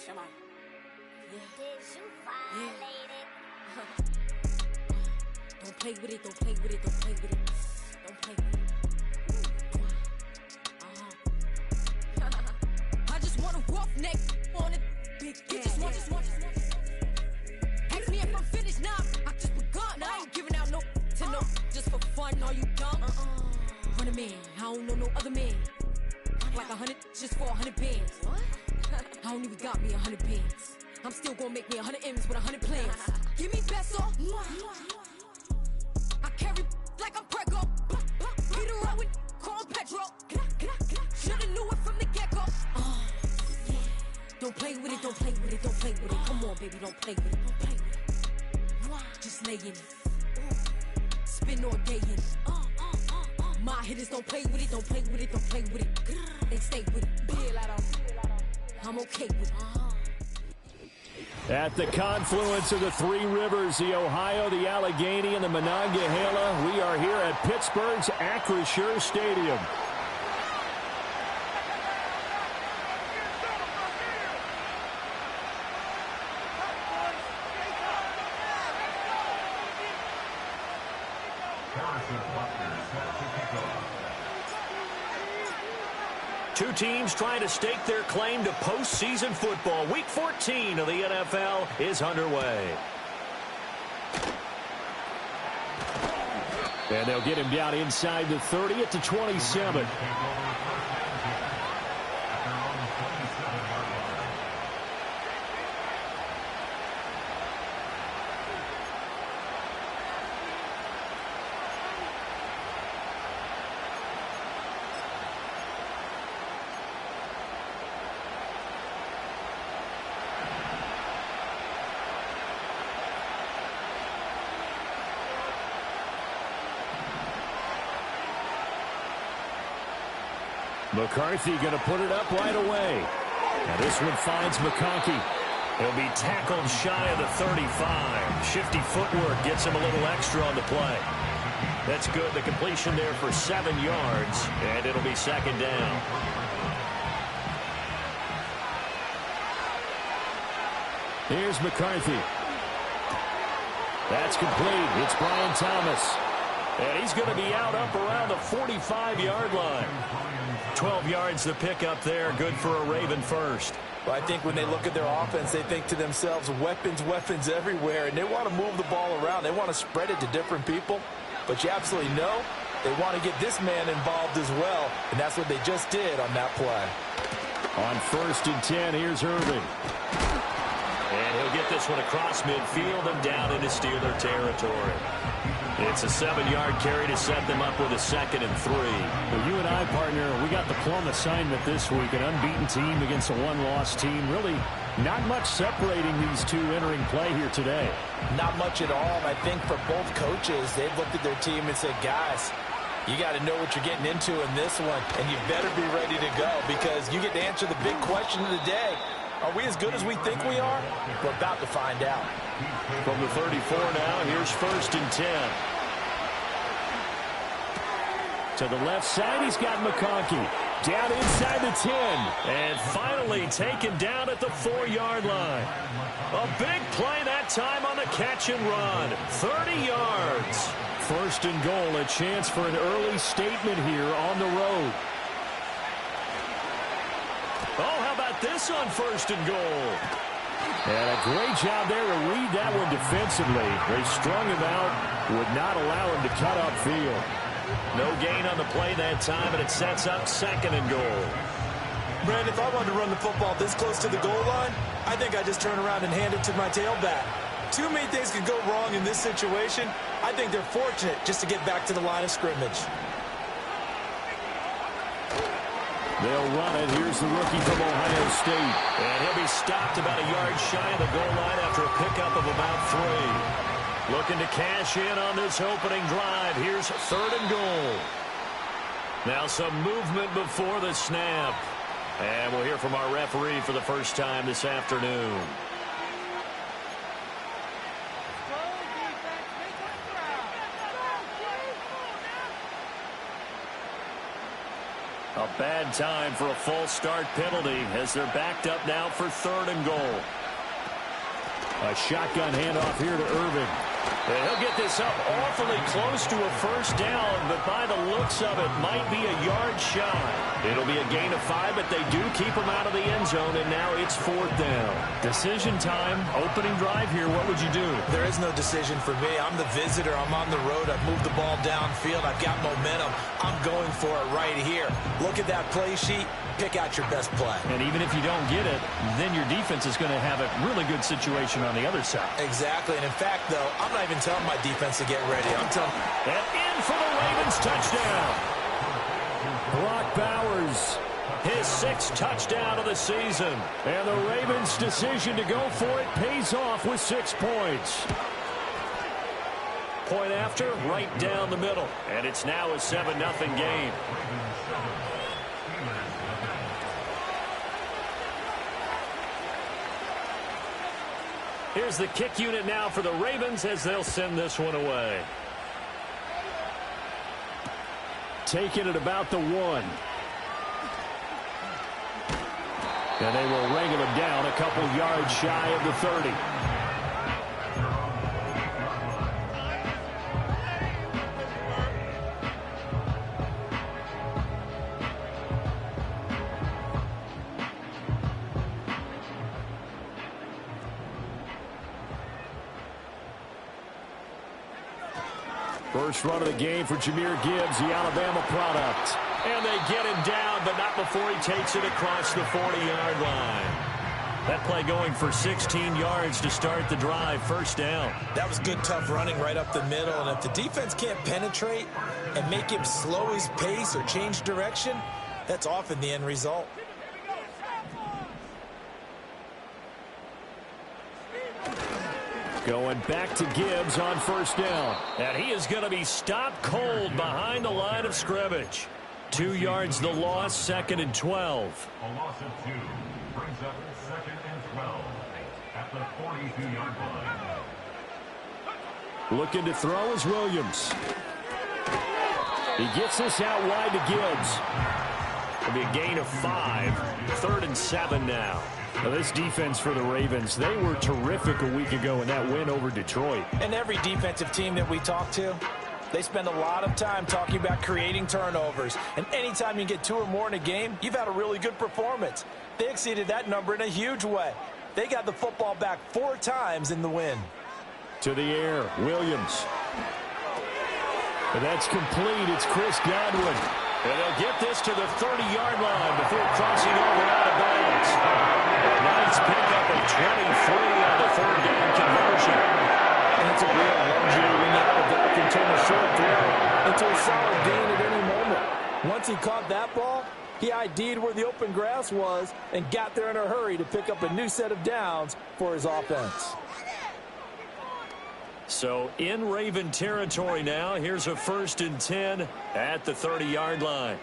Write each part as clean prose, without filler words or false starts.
come on. Did you violate it? Don't play with it, don't play with it, don't play with it. Don't play with it. I just want a roughneck on it. Big just want. Ask me if I'm finished now. I just begun. I ain't giving out no to no just for fun. Are you dumb? Run a man, I don't know no other man. Like 100 just for 100 bands. What? I don't even got me 100 bands. I'm still gonna make me 100 M's with 100 plans. Give me peso. I carry like I'm Prego. Peter Owen, Carl Petro. Shoulda knew it from the get-go. Yeah. Don't play with it, don't play with it, don't play with it. Come on, baby, don't play with it, don't play with it. Just lay in it. Spin all day in it. My hitters don't play with it, don't play with it, don't play with it. They stay with it. I'm okay with it. At the confluence of the three rivers, the Ohio, the Allegheny, and the Monongahela, we are here at Pittsburgh's Acrisure Stadium. Two teams trying to stake their claim to postseason football. Week 14 of the NFL is underway. And they'll get him down inside the 30 at the 27. McCarthy going to put it up right away. Now this one finds McConkey. He'll be tackled shy of the 35. Shifty footwork gets him a little extra on the play. That's good. The completion there for 7 yards, and it'll be second down. Here's McCarthy. That's complete. It's Brian Thomas. And he's going to be out up around the 45-yard line. 12 yards to pick up there. Good for a Raven first. Well, I think when they look at their offense, they think to themselves, weapons everywhere, and they want to move the ball around. They want to spread it to different people. But you absolutely know they want to get this man involved as well, and that's what they just did on that play. On 1st and 10, here's Irving. And he'll get this one across midfield and down into Steeler territory. It's a 7-yard carry to set them up with a 2nd and 3. Well, you and I, partner, we got the plum assignment this week. An unbeaten team against a one-loss team. Really not much separating these two entering play here today. Not much at all. I think for both coaches, they've looked at their team and said, guys, you got to know what you're getting into in this one, and you better be ready to go because you get to answer the big question of the day. Are we as good as we think we are? We're about to find out. From the 34 now, here's 1st and 10. To the left side, he's got McConkey. Down inside the 10. And finally taken down at the 4-yard line. A big play that time on the catch and run. 30 yards. 1st and goal, a chance for an early statement here on the road. Oh, how about this on 1st and goal? And a great job there to read that one defensively. They strung him out, would not allow him to cut upfield. No gain on the play that time, and it sets up 2nd and goal. Brad, if I wanted to run the football this close to the goal line, I think I just turn around and hand it to my tailback. Too many things could go wrong in this situation. I think they're fortunate just to get back to the line of scrimmage. They'll run it. Here's the rookie from Ohio State. And he'll be stopped about a yard shy of the goal line after a pickup of about 3. Looking to cash in on this opening drive. Here's 3rd and goal. Now some movement before the snap. And we'll hear from our referee for the first time this afternoon. A bad time for a false start penalty as they're backed up now for 3rd and goal. A shotgun handoff here to Irvin. And he'll get this up awfully close to a first down, but by the looks of it, might be a yard shy. It'll be a gain of 5, but they do keep him out of the end zone, and now it's 4th down. Decision time, opening drive here. What would you do? There is no decision for me. I'm the visitor. I'm on the road. I've moved the ball downfield. I've got momentum. I'm going for it right here. Look at that play sheet. Pick out your best play. And even if you don't get it, then your defense is going to have a really good situation on the other side. Exactly. And in fact, though, I'm not even telling my defense to get ready. I'm telling And in for the Ravens touchdown. Brock Bowers, His 6th touchdown of the season. and the Ravens' decision to go for it pays off with 6 points. Point after, right down the middle. And it's now a 7-0 game. Here's the kick unit now for the Ravens as they'll send this one away. Taking it about the 1. And they will wrangle him down a couple yards shy of the 30. First run of the game for Jahmyr Gibbs, the Alabama product. And they get him down, but not before he takes it across the 40-yard line. That play going for 16 yards to start the drive. 1st down. that was good, tough running right up the middle. And if the defense can't penetrate and make him slow his pace or change direction, that's often the end result. Going back to Gibbs on 1st down. And he is going to be stopped cold behind the line of scrimmage. 2 yards the loss, 2nd and 12. A loss of 2 brings up 2nd and 12 at the 42-yard line. Looking to throw is Williams. He gets this out wide to Gibbs. It'll be a gain of 5. 3rd and 7 now. Now this defense for the Ravens, they were terrific a week ago in that win over Detroit. And every defensive team that we talk to, they spend a lot of time talking about creating turnovers. And anytime you get 2 or more in a game, you've had a really good performance. They exceeded that number in a huge way. They got the football back 4 times in the win. To the air, Williams. And that's complete. It's Chris Godwin. And they'll get this to the 30-yard line before crossing over out of bounds. A nice pickup of 23 on the 3rd down conversion. And it's a real luxury when you have a guy can turn a short throw into a solid gain at any moment. Once he caught that ball, he ID'd where the open grass was and got there in a hurry to pick up a new set of downs for his offense. So in Raven territory now. Here's a 1st and 10 at the 30-yard line.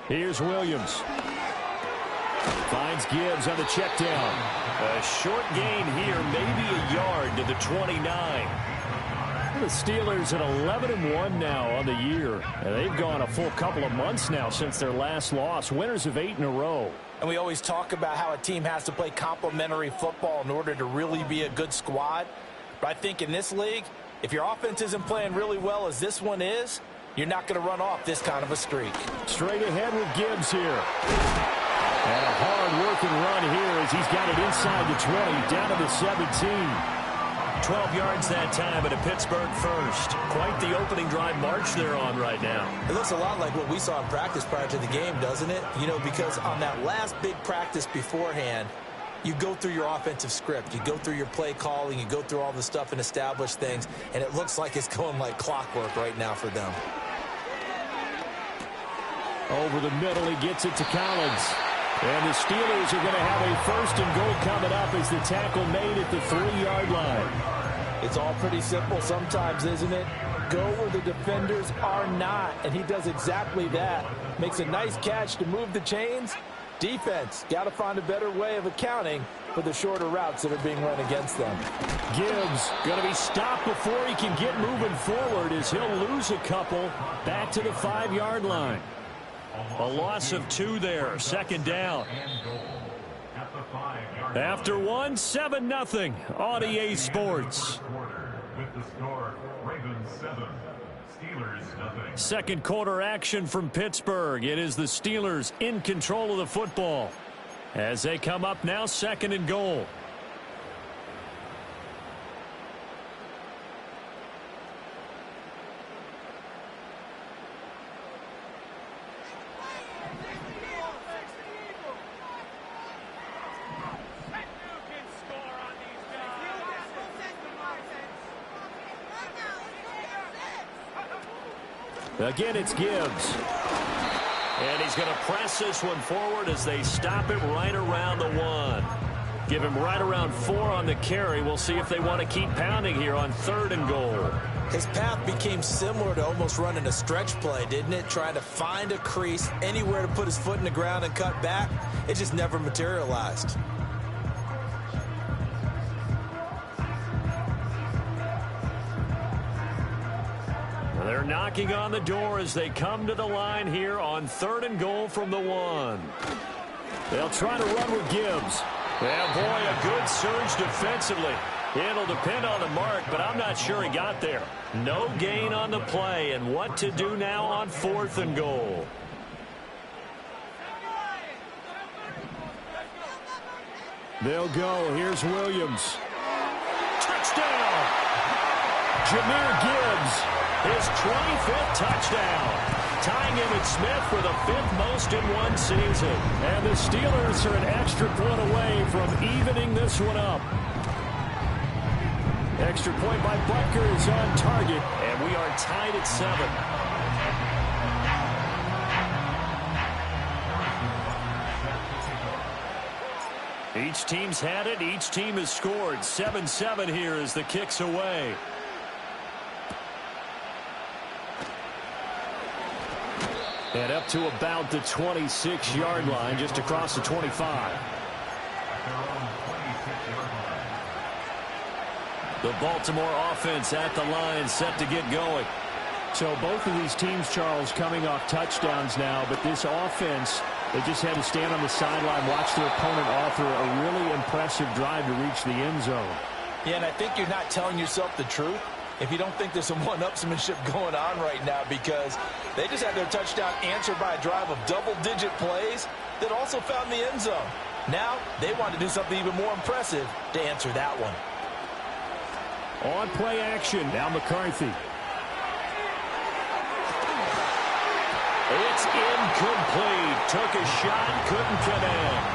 Here's Williams. Finds Gibbs on the check down. A short gain here, maybe a yard to the 29. The Steelers at 11-1 now on the year. And they've gone a full couple of months now since their last loss. Winners of 8 in a row. And we always talk about how a team has to play complementary football in order to really be a good squad. But I think in this league, if your offense isn't playing really well as this one is, you're not going to run off this kind of a streak. Straight ahead with Gibbs here. And a hard-working run here as he's got it inside the 20, down to the 17. 12 yards that time at a Pittsburgh first. Quite the opening drive march they're on right now. It looks a lot like what we saw in practice prior to the game, doesn't it? You know, because on that last big practice beforehand, you go through your offensive script. You go through your play calling. You go through all the stuff and establish things. And it looks like it's going like clockwork right now for them. Over the middle, he gets it to Collins. And the Steelers are going to have a 1st and goal coming up as the tackle made at the 3-yard line. It's all pretty simple sometimes, isn't it? go where the defenders are not, and he does exactly that. Makes a nice catch to move the chains. Defense, got to find a better way of accounting for the shorter routes that are being run against them. Gibbs going to be stopped before he can get moving forward as he'll lose a couple back to the 5-yard line. A loss of 2 there, second down. After 1, 7-0 on EA Sports. With the score, Ravens 7, Steelers 0. Second quarter action from Pittsburgh. It is the Steelers in control of the football as they come up now, 2nd and goal. Again, it's Gibbs. And he's going to press this one forward as they stop it right around the 1. Give him right around 4 on the carry. We'll see if they want to keep pounding here on 3rd and goal. His path became similar to almost running a stretch play, didn't it? Trying to find a crease, anywhere to put his foot in the ground and cut back. It just never materialized. They're knocking on the door as they come to the line here on 3rd and goal from the 1. They'll try to run with Gibbs. Yeah, boy, a good surge defensively. It'll depend on the mark, but I'm not sure he got there. No gain on the play, and what to do now on 4th and goal. They'll go. Here's Williams. Touchdown! Jahmyr Gibbs. His 25th touchdown. Tying Emmitt Smith for the 5th most in one season. And the Steelers are an extra point away from evening this one up. Extra point by Butker is on target. And we are tied at 7. Each team's had it. Each team has scored. 7-7 here as the kick's away. And up to about the 26-yard line, just across the 25. The Baltimore offense at the line, set to get going. So both of these teams, Charles, coming off touchdowns now, but this offense, they just had to stand on the sideline, watch their opponent author a really impressive drive to reach the end zone. Yeah, and I think you're not telling yourself the truth if you don't think there's some one-upsmanship going on right now, because they just had their touchdown answered by a drive of double-digit plays that also found the end zone. Now they want to do something even more impressive to answer that one. On play action, now McCarthy. It's incomplete. Took a shot, couldn't connect.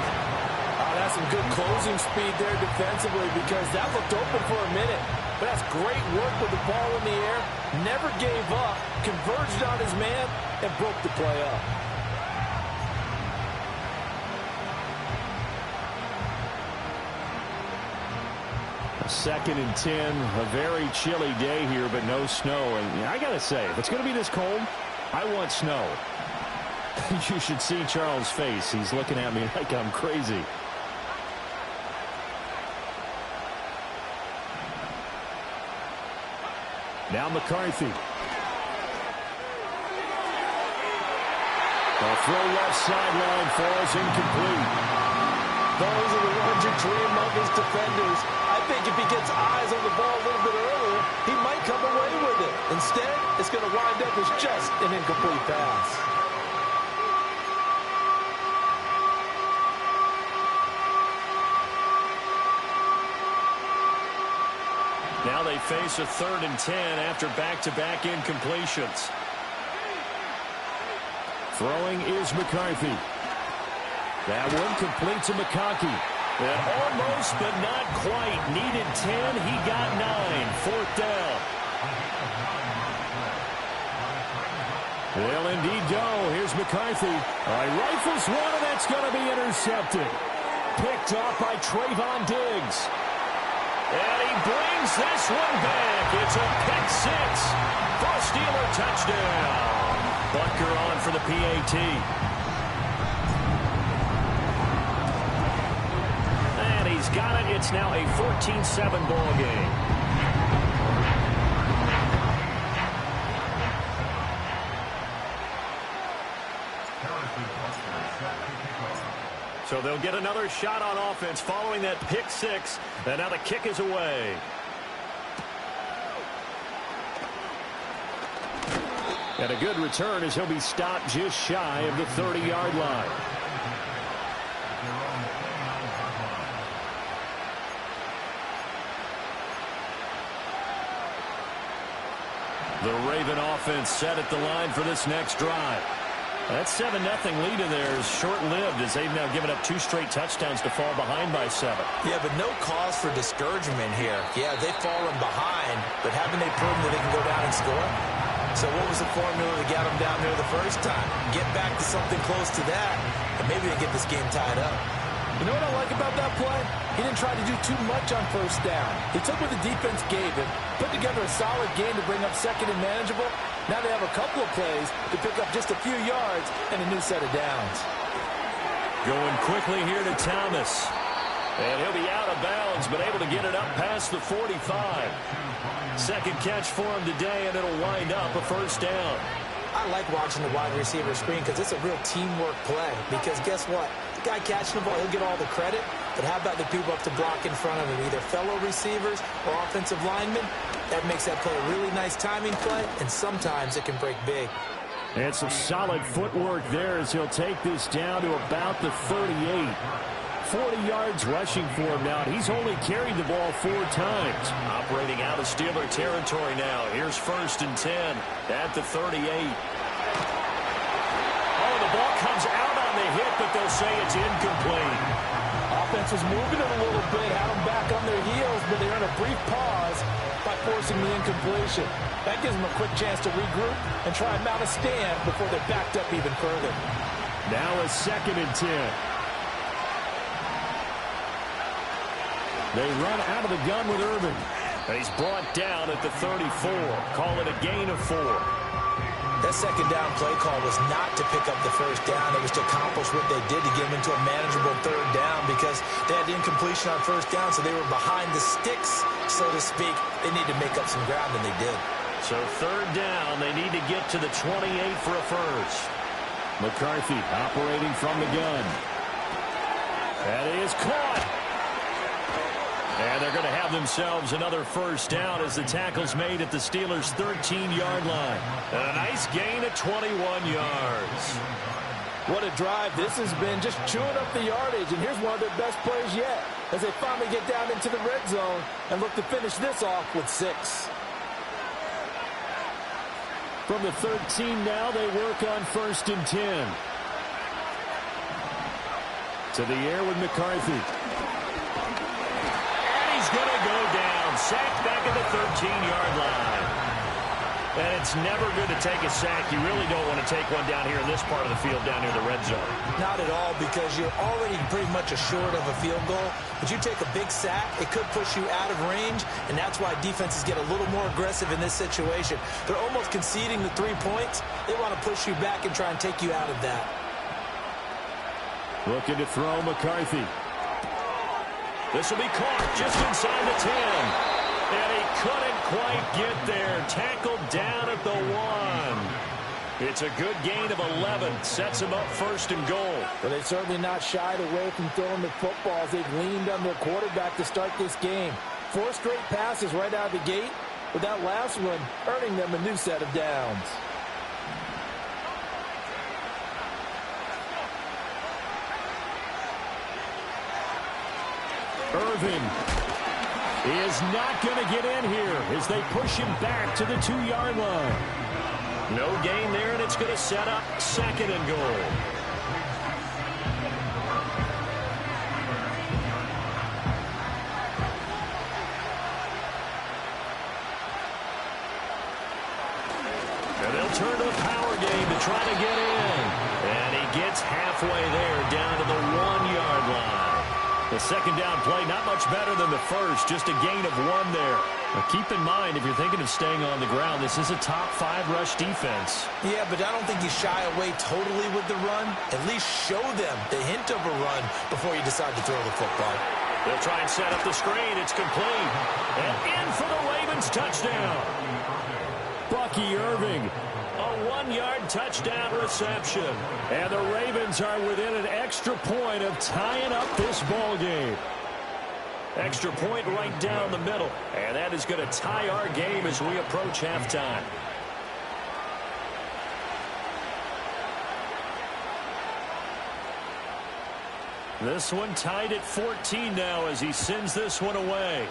Oh, that's some good closing speed there defensively, because that looked open for a minute. But that's great work with the ball in the air. Never gave up, converged on his man, and broke the play up. Second and 10, a very chilly day here, but no snow. And I got to say, if it's going to be this cold, I want snow. You should see Charles' face. He's looking at me like I'm crazy. Now McCarthy. The throw left sideline falls incomplete. Those are the ones you dream of as defenders. I think if he gets eyes on the ball a little bit earlier, he might come away with it. Instead, it's going to wind up as just an incomplete pass. Now they face a 3rd and 10 after back-to-back incompletions. Throwing is McCarthy. That one complete to McConkey. And almost, but not quite. Needed 10. He got 9. 4th down. They'll indeed go. Here's McCarthy. Rifles one, and that's going to be intercepted. Picked off by Trayvon Diggs. And he brings this one back. It's a pick six for a Steeler touchdown. Butker on for the PAT. And he's got it. It's now a 14-7 ball game. So they'll get another shot on offense following that pick six. And now the kick is away. And a good return as he'll be stopped just shy of the 30-yard line. The Raven offense set at the line for this next drive. That 7-0 lead in there is short-lived as they've now given up 2 straight touchdowns to fall behind by 7. Yeah, but no cause for discouragement here. Yeah, they've fallen behind, but haven't they proven that they can go down and score? So what was the formula to get them down there the first time? Get back to something close to that, and maybe they get this game tied up. You know what I like about that play? He didn't try to do too much on first down. He took what the defense gave him, put together a solid game to bring up second and manageable. Now they have a couple of plays to pick up just a few yards and a new set of downs. Going quickly here to Thomas. And he'll be out of bounds, but able to get it up past the 45. Second catch for him today, and it'll wind up a first down. I like watching the wide receiver screen because it's a real teamwork play. Because guess what? The guy catching the ball, he'll get all the credit. But how about the people up to block in front of him, either fellow receivers or offensive linemen? That makes that play a really nice timing play, and sometimes it can break big. And some solid footwork there as he'll take this down to about the 38. 40 yards rushing for him now. He's only carried the ball 4 times. Operating out of Steeler territory now. Here's 1st and 10 at the 38. Oh, the ball comes out on the hit, but they'll say it's incomplete. Offense was moving it a little bit, had them back on their heels, but they're in a brief pause by forcing the incompletion. That gives them a quick chance to regroup and try and mount a stand before they're backed up even further. Now a 2nd and 10. They run out of the gun with Irvin. He's brought down at the 34. Call it a gain of 4. That second down play call was not to pick up the first down. It was to accomplish what they did to get them into a manageable 3rd down because they had the incompletion on 1st down, so they were behind the sticks, so to speak. They need to make up some ground, and they did. So 3rd down, they need to get to the 28 for a first. McCarthy operating from the gun. That is caught. And they're going to have themselves another first down as the tackle's made at the Steelers' 13-yard line. And a nice gain of 21 yards. What a drive this has been, just chewing up the yardage. And here's one of their best plays yet as they finally get down into the red zone and look to finish this off with 6. From the 13 now, they work on 1st and 10. To the air with McCarthy. He's going to go down. Sacked back at the 13-yard line. And it's never good to take a sack. You really don't want to take one down here in this part of the field, down near the red zone. Not at all, because you're already pretty much assured of a field goal. But you take a big sack, it could push you out of range, and that's why defenses get a little more aggressive in this situation. They're almost conceding the 3 points. They want to push you back and try and take you out of that. Looking to throw McCarthy. This will be caught just inside the 10. And he couldn't quite get there. Tackled down at the 1. It's a good gain of 11. Sets him up 1st and goal. Well, they've certainly not shied away from throwing the footballs. They've leaned on their quarterback to start this game. 4 straight passes right out of the gate, with that last one earning them a new set of downs. Irvin is not going to get in here as they push him back to the 2-yard line. No gain there, and it's going to set up 2nd and goal. And they'll turn to a power game to try to get in. And he gets halfway there, down to the 1-yard line. The second down play, not much better than the first, just a gain of 1 there. Now keep in mind, if you're thinking of staying on the ground, this is a top 5 rush defense. Yeah, but I don't think you shy away totally with the run. At least show them the hint of a run before you decide to throw the football. They'll try and set up the screen. It's complete. And in for the Ravens touchdown. Bucky Irving. A 1-yard touchdown reception. And the Ravens are within an extra point of tying up this ball game. Extra point right down the middle. And that is going to tie our game as we approach halftime. This one tied at 14 now as he sends this one away.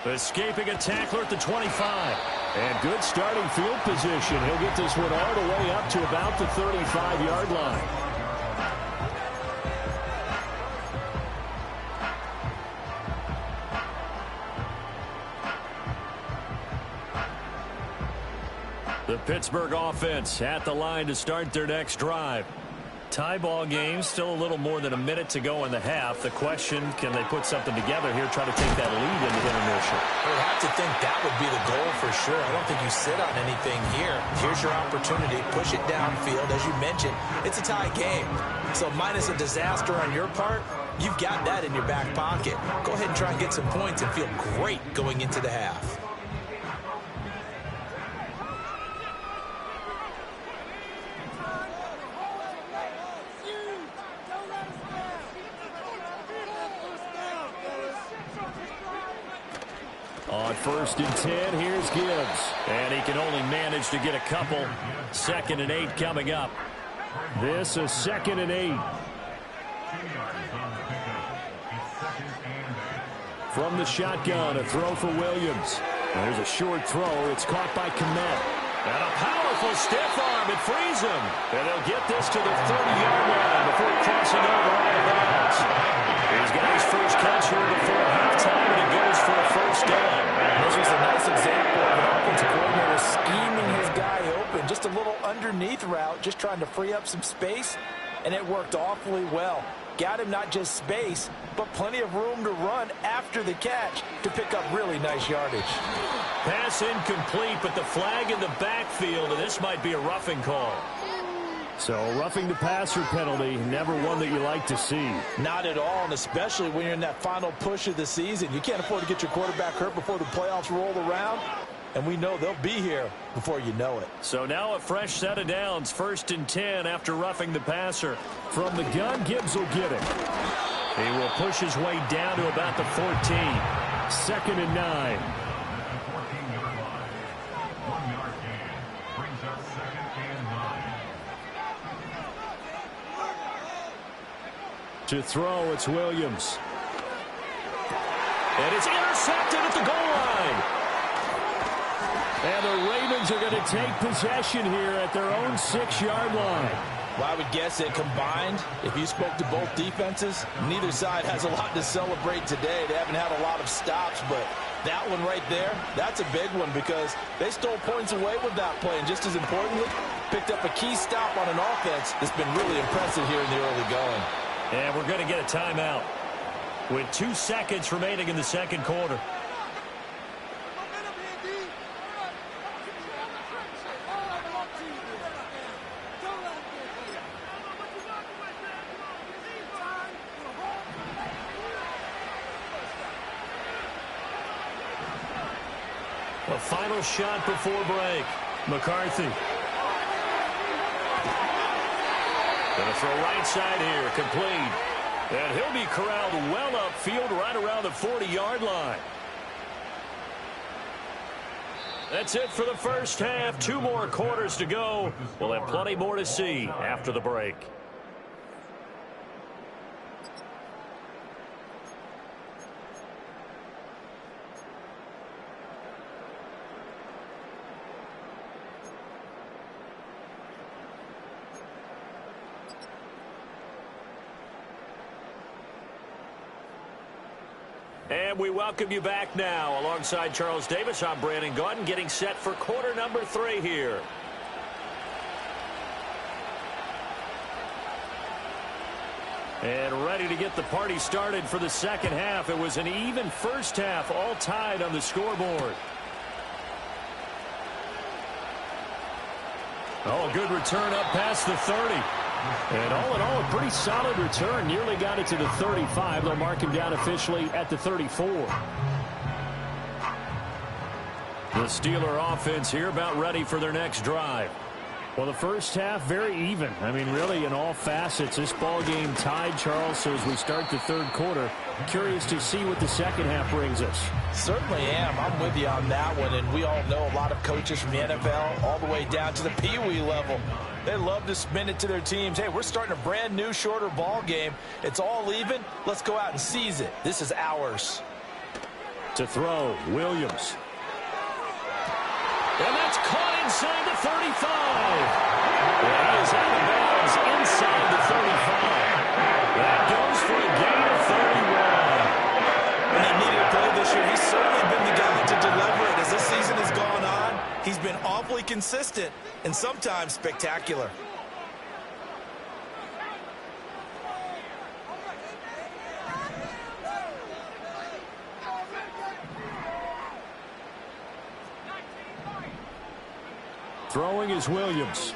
Escaping a tackler at the 25. And good starting field position. He'll get this one all the way up to about the 35-yard line. The Pittsburgh offense at the line to start their next drive. Tie ball game, still a little more than a minute to go in the half. The question, can they put something together here, try to take that lead into intermission? I would have to think that would be the goal for sure. I don't think you sit on anything here. Here's your opportunity. Push it downfield. As you mentioned, it's a tie game. So minus a disaster on your part, you've got that in your back pocket. Go ahead and try and get some points and feel great going into the half. On 1st and 10, here's Gibbs. And he can only manage to get a couple. 2nd and 8 coming up. This a 2nd and 8. From the shotgun, a throw for Williams. There's a short throw. It's caught by Kmet. And a powerful stiff arm. It frees him. And they'll get this to the 30-yard line before crossing over out of bounds. He's got his first catch here before halftime, and it goes for a first down. This was a nice example of an offensive coordinator scheming his guy open. Just a little underneath route, just trying to free up some space, and it worked awfully well. Got him not just space, but plenty of room to run after the catch to pick up really nice yardage. Pass incomplete, but the flag in the backfield, and this might be a roughing call. So roughing the passer penalty, never one that you like to see. Not at all, and especially when you're in that final push of the season. You can't afford to get your quarterback hurt before the playoffs roll around, and we know they'll be here before you know it. So now a fresh set of downs, 1st and 10 after roughing the passer. From the gun, Gibbs will get it. He will push his way down to about the 14. 2nd and 9. To throw, it's Williams. And it's intercepted at the goal line. And the Ravens are going to take possession here at their own 6-yard line. Well, I would guess that combined, if you spoke to both defenses, neither side has a lot to celebrate today. They haven't had a lot of stops, but that one right there, that's a big one because they stole points away with that play. And just as importantly, picked up a key stop on an offense that's been really impressive here in the early going. And we're going to get a timeout with 2 seconds remaining in the second quarter. A final shot before break. McCarthy. Going to throw right side here, complete. And he'll be corralled well upfield right around the 40-yard line. That's it for the first half. 2 more quarters to go. We'll have plenty more to see after the break. And we welcome you back now. Alongside Charles Davis, I'm Brandon Gaudin, getting set for quarter number 3 here. And ready to get the party started for the second half. It was an even first half, all tied on the scoreboard. Oh, good return up past the 30. And all in all, a pretty solid return. Nearly got it to the 35. They'll mark him down officially at the 34. The Steeler offense here about ready for their next drive. Well, the first half, very even. I mean, really, in all facets, this ball game tied, Charles. So as we start the third quarter, curious to see what the second half brings us. Certainly am. I'm with you on that one. And we all know a lot of coaches from the NFL all the way down to the Pee-wee level. They love to spin it to their teams. Hey, we're starting a brand new, shorter ball game. It's all even. Let's go out and seize it. This is ours. To throw, Williams. And that's caught inside the 35. And he is out of bounds inside the 35. That goes for a gain of 31. When they needed a play this year, he's certainly been the guy to deliver it. As this season has gone on, he's been awfully consistent and sometimes spectacular. Throwing is Williams.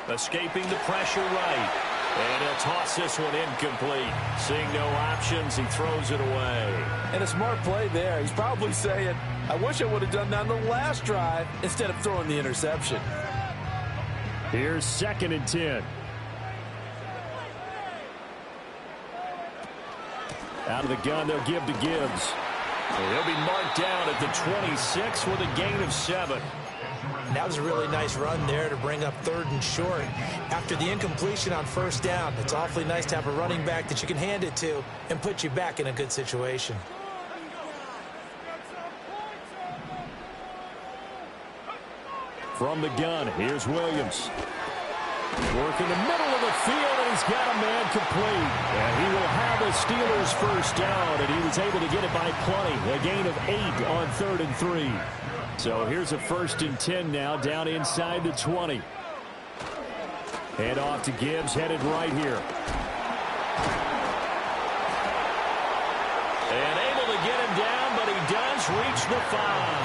Escaping the pressure right. And he'll toss this one incomplete. Seeing no options, he throws it away. And a smart play there. He's probably saying, I wish I would have done that on the last drive instead of throwing the interception. Here's 2nd and 10. Out of the gun, they'll give to Gibbs. And he'll be marked down at the 26 with a gain of 7. That was a really nice run there to bring up 3rd and short. After the incompletion on 1st down, it's awfully nice to have a running back that you can hand it to and put you back in a good situation. From the gun, here's Williams. Working the middle of the field, and he's got a man complete. And he will have the Steelers first down, and he was able to get it by plenty. A gain of 8 on 3rd and 3. So here's a 1st and 10 now, down inside the 20. Head off to Gibbs, headed right here. And able to get him down, but he does reach the 5.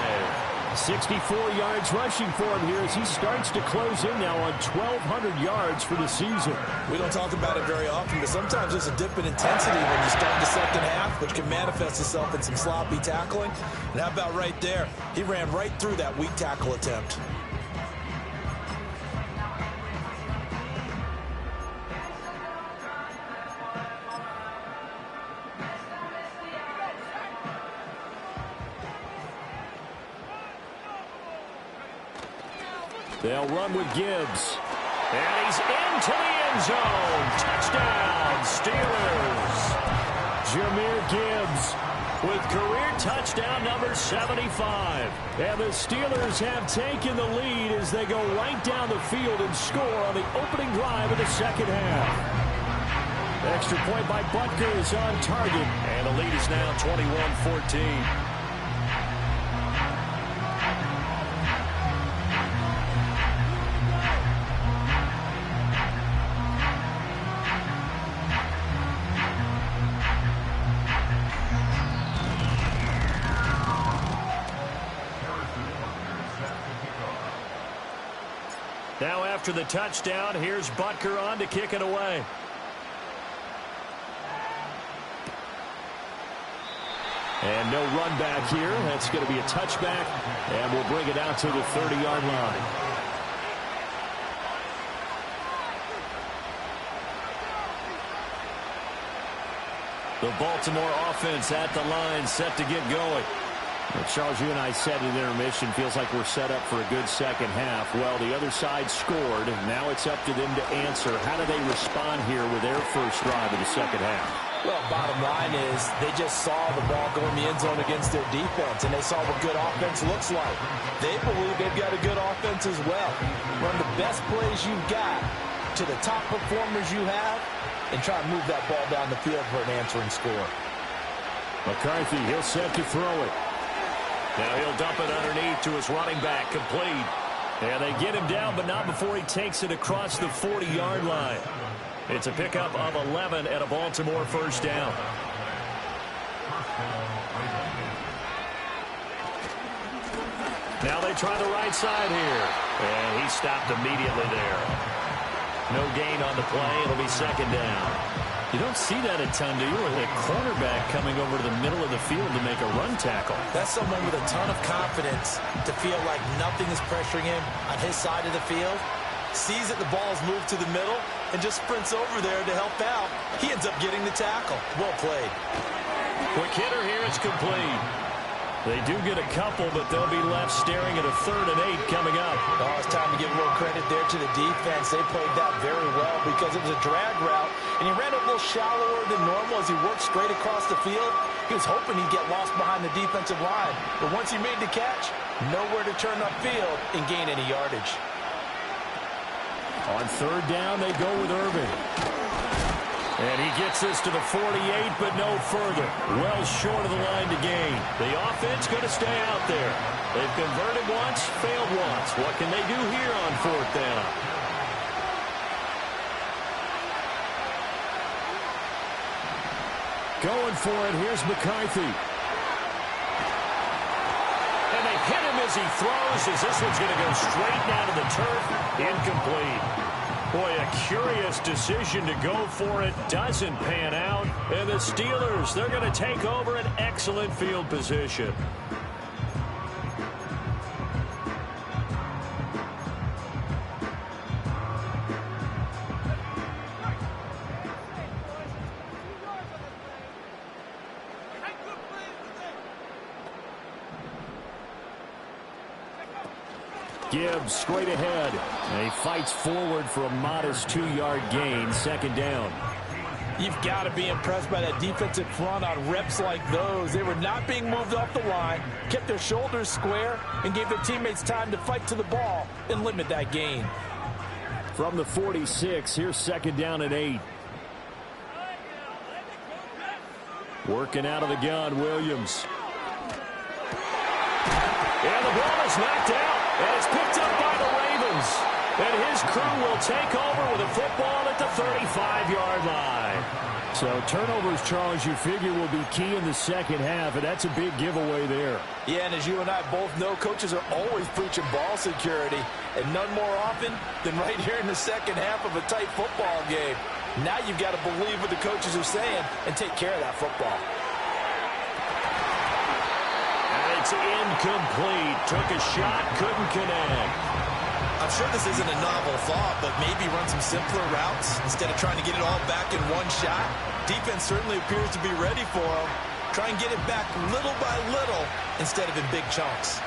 64 yards rushing for him here as he starts to close in now on 1,200 yards for the season. We don't talk about it very often, but sometimes there's a dip in intensity when you start the second half, which can manifest itself in some sloppy tackling. And how about right there? He ran right through that weak tackle attempt. They'll run with Gibbs. And he's into the end zone. Touchdown, Steelers. Jahmyr Gibbs with career touchdown number 75. And the Steelers have taken the lead as they go right down the field and score on the opening drive of the second half. Extra point by Butker is on target. And the lead is now 21-14. Now after the touchdown, here's Butker on to kick it away. And no run back here. That's going to be a touchback, and we'll bring it out to the 30-yard line. The Baltimore offense at the line, set to get going. Charles, you and I said in intermission, feels like we're set up for a good second half. Well, the other side scored. Now it's up to them to answer. How do they respond here with their first drive of the second half? Well, bottom line is they just saw the ball go in the end zone against their defense, and they saw what good offense looks like. They believe they've got a good offense as well. Run the best plays you've got to the top performers you have and try to move that ball down the field for an answering score. McCarthy, he'll set to throw it. Now he'll dump it underneath to his running back, complete. And they get him down, but not before he takes it across the 40-yard line. It's a pickup of 11 and a Baltimore first down. Now they try the right side here. And he stopped immediately there. No gain on the play. It'll be second down. You don't see that a ton, do you? Or the cornerback coming over to the middle of the field to make a run tackle. That's someone with a ton of confidence to feel like nothing is pressuring him on his side of the field. Sees that the ball's moved to the middle and just sprints over there to help out. He ends up getting the tackle. Well played. Quick hitter here. It's complete. They do get a couple, but they'll be left staring at a 3rd and 8 coming up. Oh, it's time to give a little credit there to the defense. They played that very well because it was a drag route, and he ran a little shallower than normal as he worked straight across the field. He was hoping he'd get lost behind the defensive line, but once he made the catch, nowhere to turn upfield and gain any yardage. On 3rd down, they go with Irvin. And he gets this to the 48, but no further. Well short of the line to gain. The offense going to stay out there. They've converted once, failed once. What can they do here on 4th down? Going for it. Here's McCarthy. And they hit him as he throws, as this one's going to go straight down to the turf. Incomplete. Boy, a curious decision to go for it. Doesn't pan out. And the Steelers, they're going to take over an excellent field position. Gibbs straight ahead. And he fights forward for a modest 2-yard gain. 2nd down. You've got to be impressed by that defensive front on reps like those. They were not being moved off the line, kept their shoulders square, and gave their teammates time to fight to the ball and limit that gain. From the 46, here's 2nd down and 8. Working out of the gun, Williams. And the ball is knocked out. And it's picked up by the Ravens. And his crew will take over with a football at the 35-yard line. So turnovers, Charles, you figure will be key in the second half, and that's a big giveaway there. Yeah, and as you and I both know, coaches are always preaching ball security, and none more often than right here in the second half of a tight football game. Now you've got to believe what the coaches are saying and take care of that football. It's incomplete. Took a shot, couldn't connect. I'm sure this isn't a novel thought, but maybe run some simpler routes instead of trying to get it all back in one shot. Defense certainly appears to be ready for him. Try and get it back little by little instead of in big chunks.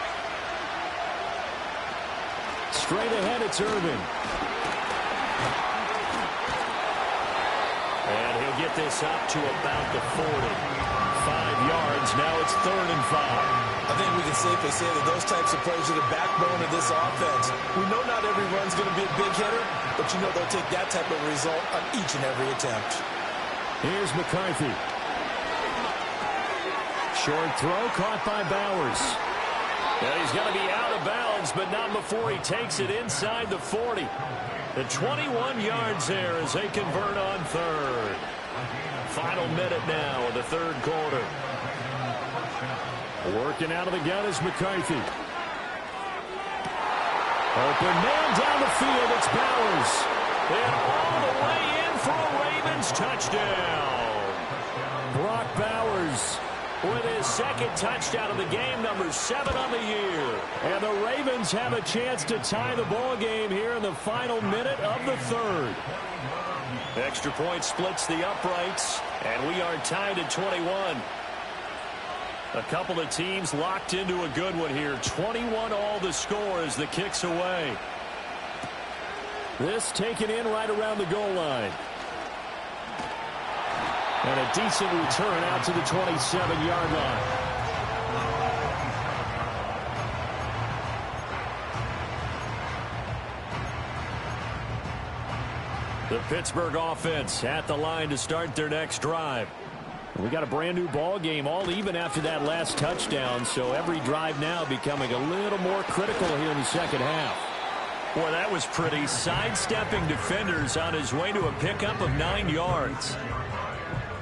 Straight ahead, it's Irvin. And he'll get this up to about the 40. 5 yards. Now it's 3rd and 5. I think we can safely say that those types of plays are the backbone of this offense. We know not every run's going to be a big hitter, but you know they'll take that type of result on each and every attempt. Here's McCarthy. Short throw caught by Bowers. And he's going to be out of bounds, but not before he takes it inside the 40. The 21 yards there as they convert on 3rd. Final minute now of the 3rd quarter. Working out of the gun is McCarthy. Open man down the field. It's Bowers. And all the way in for a Ravens touchdown. Brock Bowers with his 2nd touchdown of the game, number 7 on the year. And the Ravens have a chance to tie the ball game here in the final minute of the 3rd. Extra point splits the uprights, and we are tied at 21. A couple of teams locked into a good one here. 21 all the score as the kick's away. This taken in right around the goal line. And a decent return out to the 27-yard line. The Pittsburgh offense at the line to start their next drive. We got a brand new ball game, all even after that last touchdown, so every drive now becoming a little more critical here in the second half. Boy, that was pretty. Sidestepping defenders on his way to a pickup of 9 yards.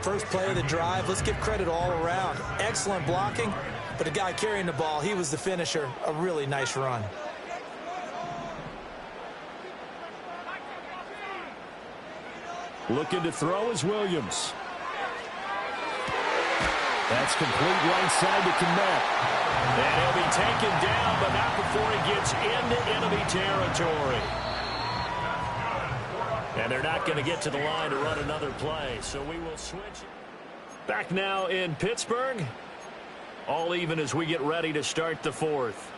First play of the drive, let's give credit all around. Excellent blocking, but the guy carrying the ball, he was the finisher. A really nice run. Looking to throw is Williams. That's complete right side to Kmet. And he'll be taken down, but not before he gets into enemy territory. And they're not going to get to the line to run another play, so we will switch. Back now in Pittsburgh. All even as we get ready to start the fourth.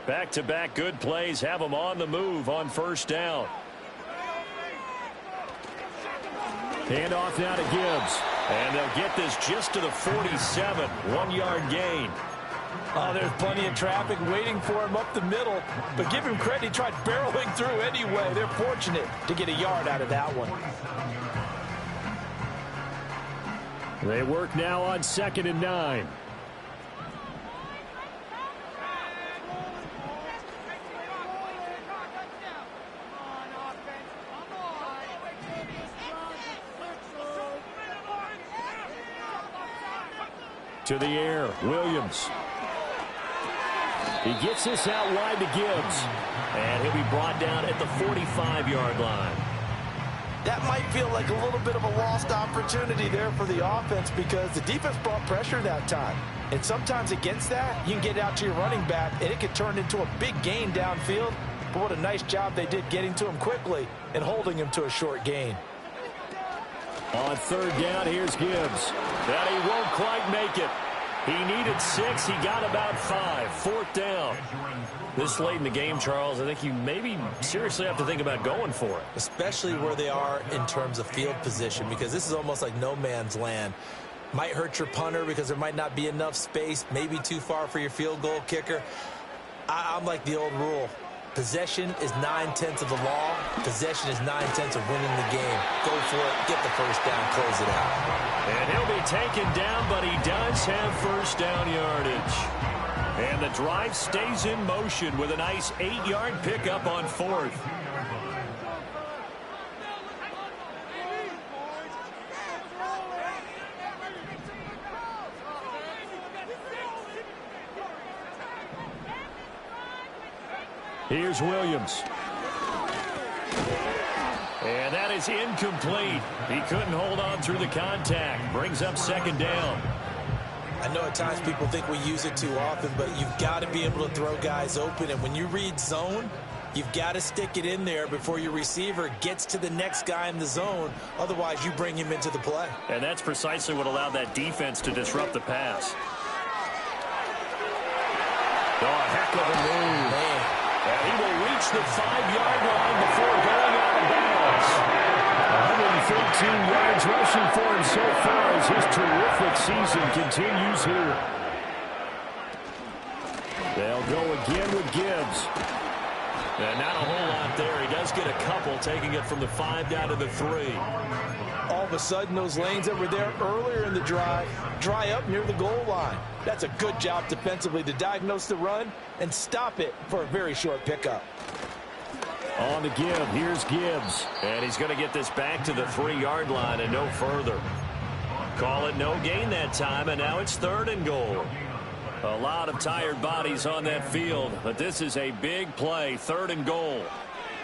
Back-to-back good plays have them on the move on first down. Handoff now to Gibbs. And they'll get this just to the 47. 1-yard gain. Oh, there's plenty of traffic waiting for him up the middle. But give him credit, he tried barreling through anyway. They're fortunate to get a yard out of that one. They work now on 2nd and 9. To the air, Williams. He gets this out wide to Gibbs. And he'll be brought down at the 45-yard line. That might feel like a little bit of a lost opportunity there for the offense because the defense brought pressure that time. And sometimes against that, you can get out to your running back, and it can turn into a big gain downfield. But what a nice job they did getting to him quickly and holding him to a short gain. On 3rd down, here's Gibbs. But he won't quite make it. He needed 6. He got about 5. 4th down. This late in the game, Charles, I think you maybe seriously have to think about going for it. Especially where they are in terms of field position, because this is almost like no man's land. Might hurt your punter because there might not be enough space, maybe too far for your field goal kicker. I'm like the old rule. Possession is 9/10 of the law. Possession is 9/10 of winning the game. Go for it. Get the first down. Close it out. And he'll be taken down, but he does have first down yardage. And the drive stays in motion with a nice 8-yard pickup on 4th. Here's Williams. And that is incomplete. He couldn't hold on through the contact. Brings up 2nd down. I know at times people think we use it too often, but you've got to be able to throw guys open. And when you read zone, you've got to stick it in there before your receiver gets to the next guy in the zone. Otherwise, you bring him into the play. And that's precisely what allowed that defense to disrupt the pass. Oh, a heck of a move. Man. And he will reach the 5-yard line before going out of bounds. 113 yards rushing for him so far as his terrific season continues here. They'll go again with Gibbs. And not a whole lot there. He does get a couple, taking it from the 5 down to the 3. All of a sudden, those lanes that were there earlier in the drive dry up near the goal line. That's a good job defensively to diagnose the run and stop it for a very short pickup. On the give, here's Gibbs. And he's going to get this back to the 3-yard line and no further. Call it no gain that time, and now it's 3rd and goal. A lot of tired bodies on that field, but this is a big play, 3rd and goal.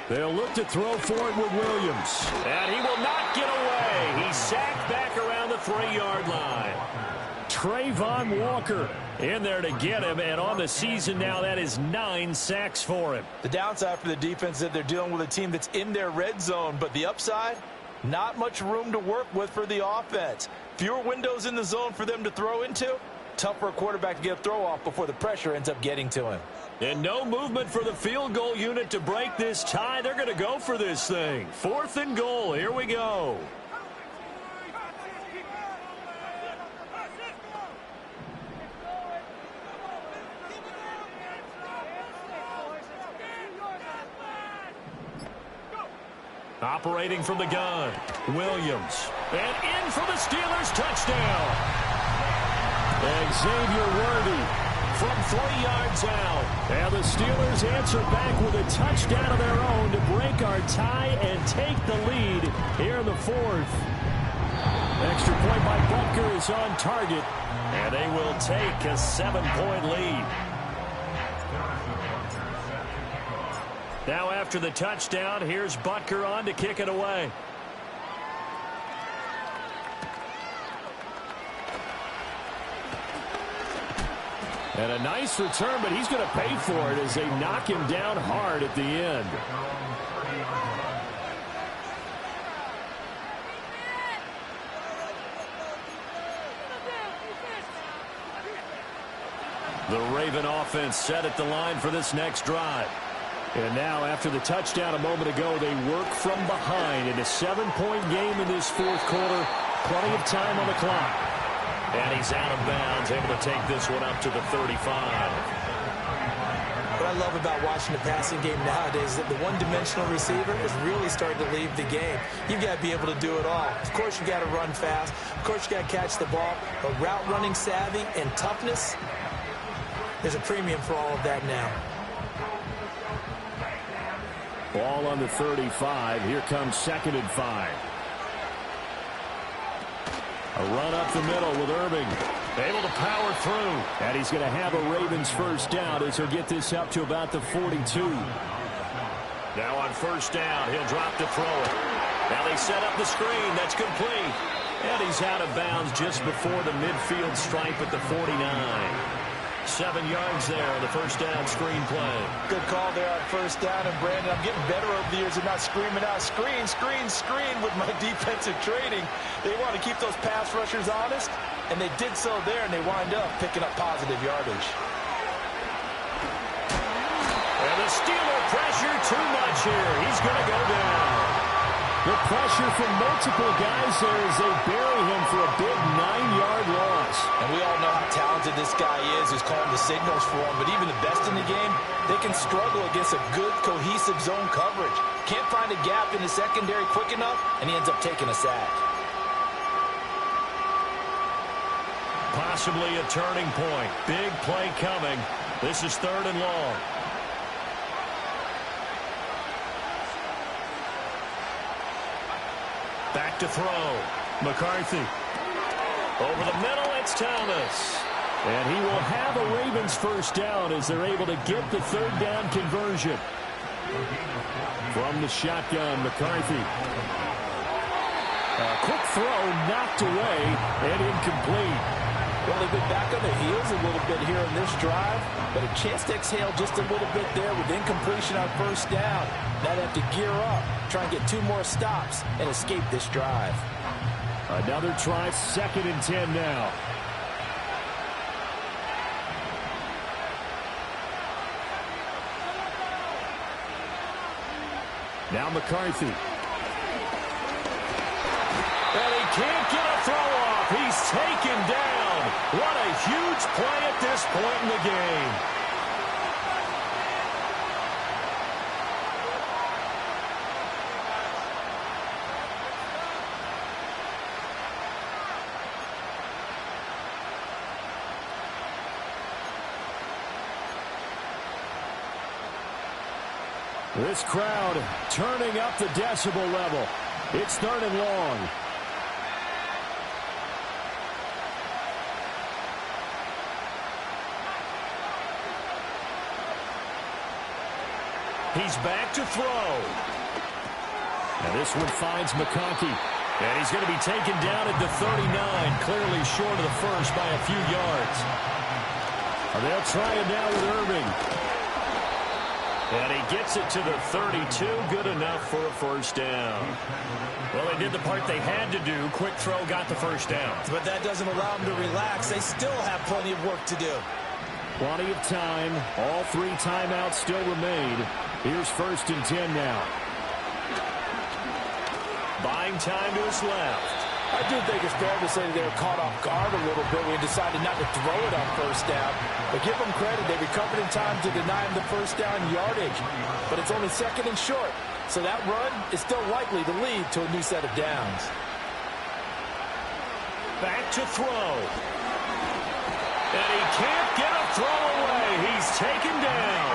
They'll look to throw for it with Williams. And he will not get away. He's sacked back around the 3-yard line. Trayvon Walker in there to get him, and on the season now, that is 9 sacks for him. The downside for the defense is that they're dealing with a team that's in their red zone, but the upside, not much room to work with for the offense. Fewer windows in the zone for them to throw into. Tough for a quarterback to get a throw off before the pressure ends up getting to him. And no movement for the field goal unit to break this tie. They're going to go for this thing. 4th and goal. Here we go. Operating from the gun, Williams. And in for the Steelers, touchdown. Xavier Worthy from 3 yards out. And the Steelers answer back with a touchdown of their own to break our tie and take the lead here in the 4th. Extra point by Butker is on target, and they will take a 7-point lead. Now after the touchdown, here's Butker on to kick it away. And a nice return, but he's going to pay for it as they knock him down hard at the end. The Raven offense set at the line for this next drive. And now, after the touchdown a moment ago, they work from behind in a 7-point game in this 4th quarter. Plenty of time on the clock. And he's out of bounds, able to take this one up to the 35. What I love about watching the passing game nowadays is that the one-dimensional receiver is really starting to leave the game. You've got to be able to do it all. Of course, you've got to run fast. Of course, you've got to catch the ball. But route running savvy and toughness, there's a premium for all of that now. Ball on the 35. Here comes 2nd and 5. A run up the middle with Irving. Able to power through. And he's going to have a Ravens first down as he'll get this up to about the 42. Now on first down, he'll drop to throw it. Now they set up the screen. That's complete. And he's out of bounds just before the midfield stripe at the 49. 7 yards there on the first down screen play. Good call there on first down. And, Brandon, I'm getting better over the years of not screaming out, screen, screen, screen with my defensive training. They want to keep those pass rushers honest, and they did so there, and they wind up picking up positive yardage. And the Steeler pressure too much here. He's going to go down. The pressure from multiple guys there as they bury him for a big 9-yard loss. And we all know how talented this guy is who's calling the signals for him, but even the best in the game, they can struggle against a good, cohesive zone coverage. Can't find a gap in the secondary quick enough, and he ends up taking a sack. Possibly a turning point. Big play coming. This is 3rd and long. Back to throw. McCarthy. Over the middle, it's Thomas. And he will have a Ravens first down as they're able to get the 3rd down conversion. From the shotgun, McCarthy. A quick throw knocked away and incomplete. Well, they've been back on their heels a little bit here in this drive, but a chance to exhale just a little bit there with incompletion on first down. Now they have to gear up, try and get 2 more stops, and escape this drive. Another try, 2nd and 10 now. Now McCarthy. And he can't get a throw off. He's taken down. What a huge play at this point in the game. This crowd turning up the decibel level. It's 3rd and long. He's back to throw. And this one finds McConkey. And he's going to be taken down at the 39, clearly short of the first by a few yards. They'll try it now with Irving. And he gets it to the 32, good enough for a first down. Well, they did the part they had to do. Quick throw got the first down. But that doesn't allow them to relax. They still have plenty of work to do. Plenty of time. All 3 timeouts still remain. Here's 1st and 10 now. Buying time to his left. I do think it's fair to say they were caught off guard a little bit when he decided not to throw it on first down. But give them credit. They recovered in time to deny him the first down yardage. But it's only 2nd and short. So that run is still likely to lead to a new set of downs. Back to throw. And he can't get a throw away. He's taken down.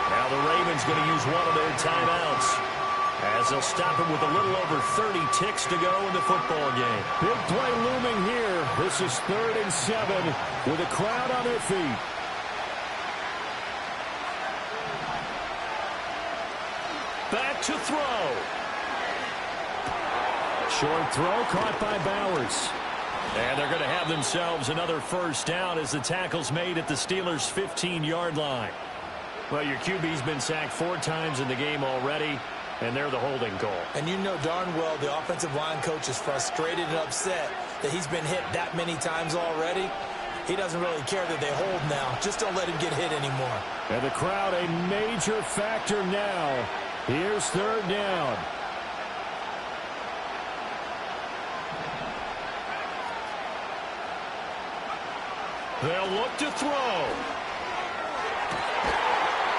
Now the Ravens going to use one of their timeouts, as they'll stop him with a little over 30 ticks to go in the football game. Big play looming here. This is 3rd and 7 with a crowd on their feet. Back to throw. Short throw caught by Bowers. And they're going to have themselves another first down as the tackle's made at the Steelers' 15-yard line. Well, your QB's been sacked 4 times in the game already, and they're the holding call. And you know darn well the offensive line coach is frustrated and upset that he's been hit that many times already. He doesn't really care that they hold now. Just don't let him get hit anymore. And the crowd a major factor now. Here's 3rd down. They'll look to throw.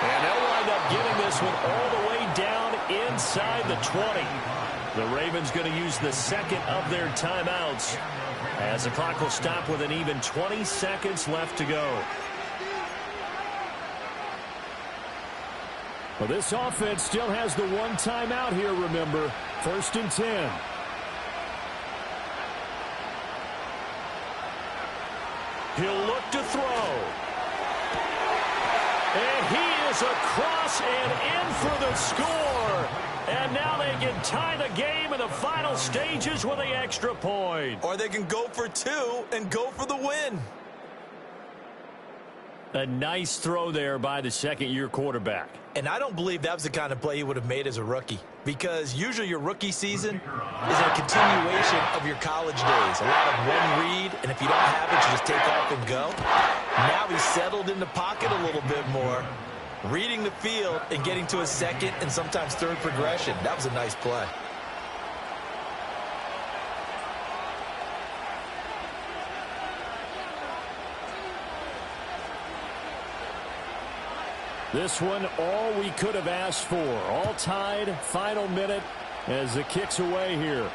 And they'll wind up getting this one all the way down inside the 20. The Ravens going to use the second of their timeouts, as the clock will stop with an even 20 seconds left to go. Well, this offense still has the one timeout here, remember. 1st and 10. He'll look to throw. And he is across and in for the score. And now they can tie the game in the final stages with the extra point. Or they can go for 2 and go for the win. A nice throw there by the second-year quarterback. And I don't believe that was the kind of play he would have made as a rookie, because usually your rookie season is a continuation of your college days. A lot of one read, and if you don't have it, you just take off and go. Now he's settled in the pocket a little bit more, reading the field and getting to a second and sometimes third progression. That was a nice play. This one, all we could have asked for. All tied, final minute, as the kick's away here.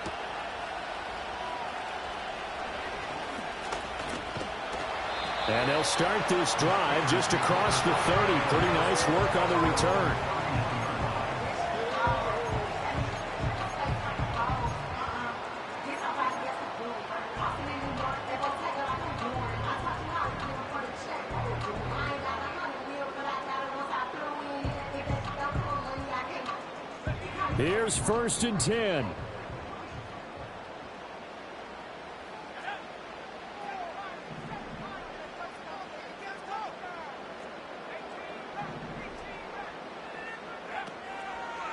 And they'll start this drive just across the 30. Pretty nice work on the return. Here's 1st and 10.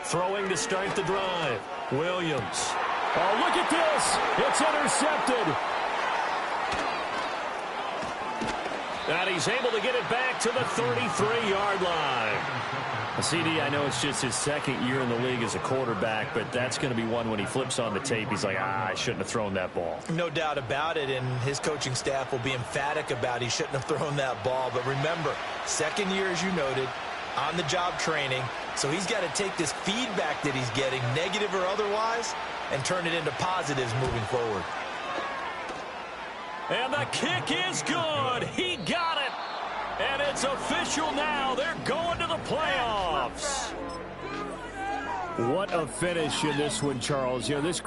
Throwing to start the drive. Williams. Oh, look at this. It's intercepted. And he's able to get it back to the 33-yard line. CD, I know it's just his second year in the league as a quarterback, but that's going to be one when he flips on the tape, he's like, I shouldn't have thrown that ball. No doubt about it, and his coaching staff will be emphatic about he shouldn't have thrown that ball. But remember, second year, as you noted, on-the-job training, so he's got to take this feedback that he's getting, negative or otherwise, and turn it into positives moving forward. And the kick is good. He got it. And it's official now. They're going to the playoffs. What a finish in this one, Charles. You know, this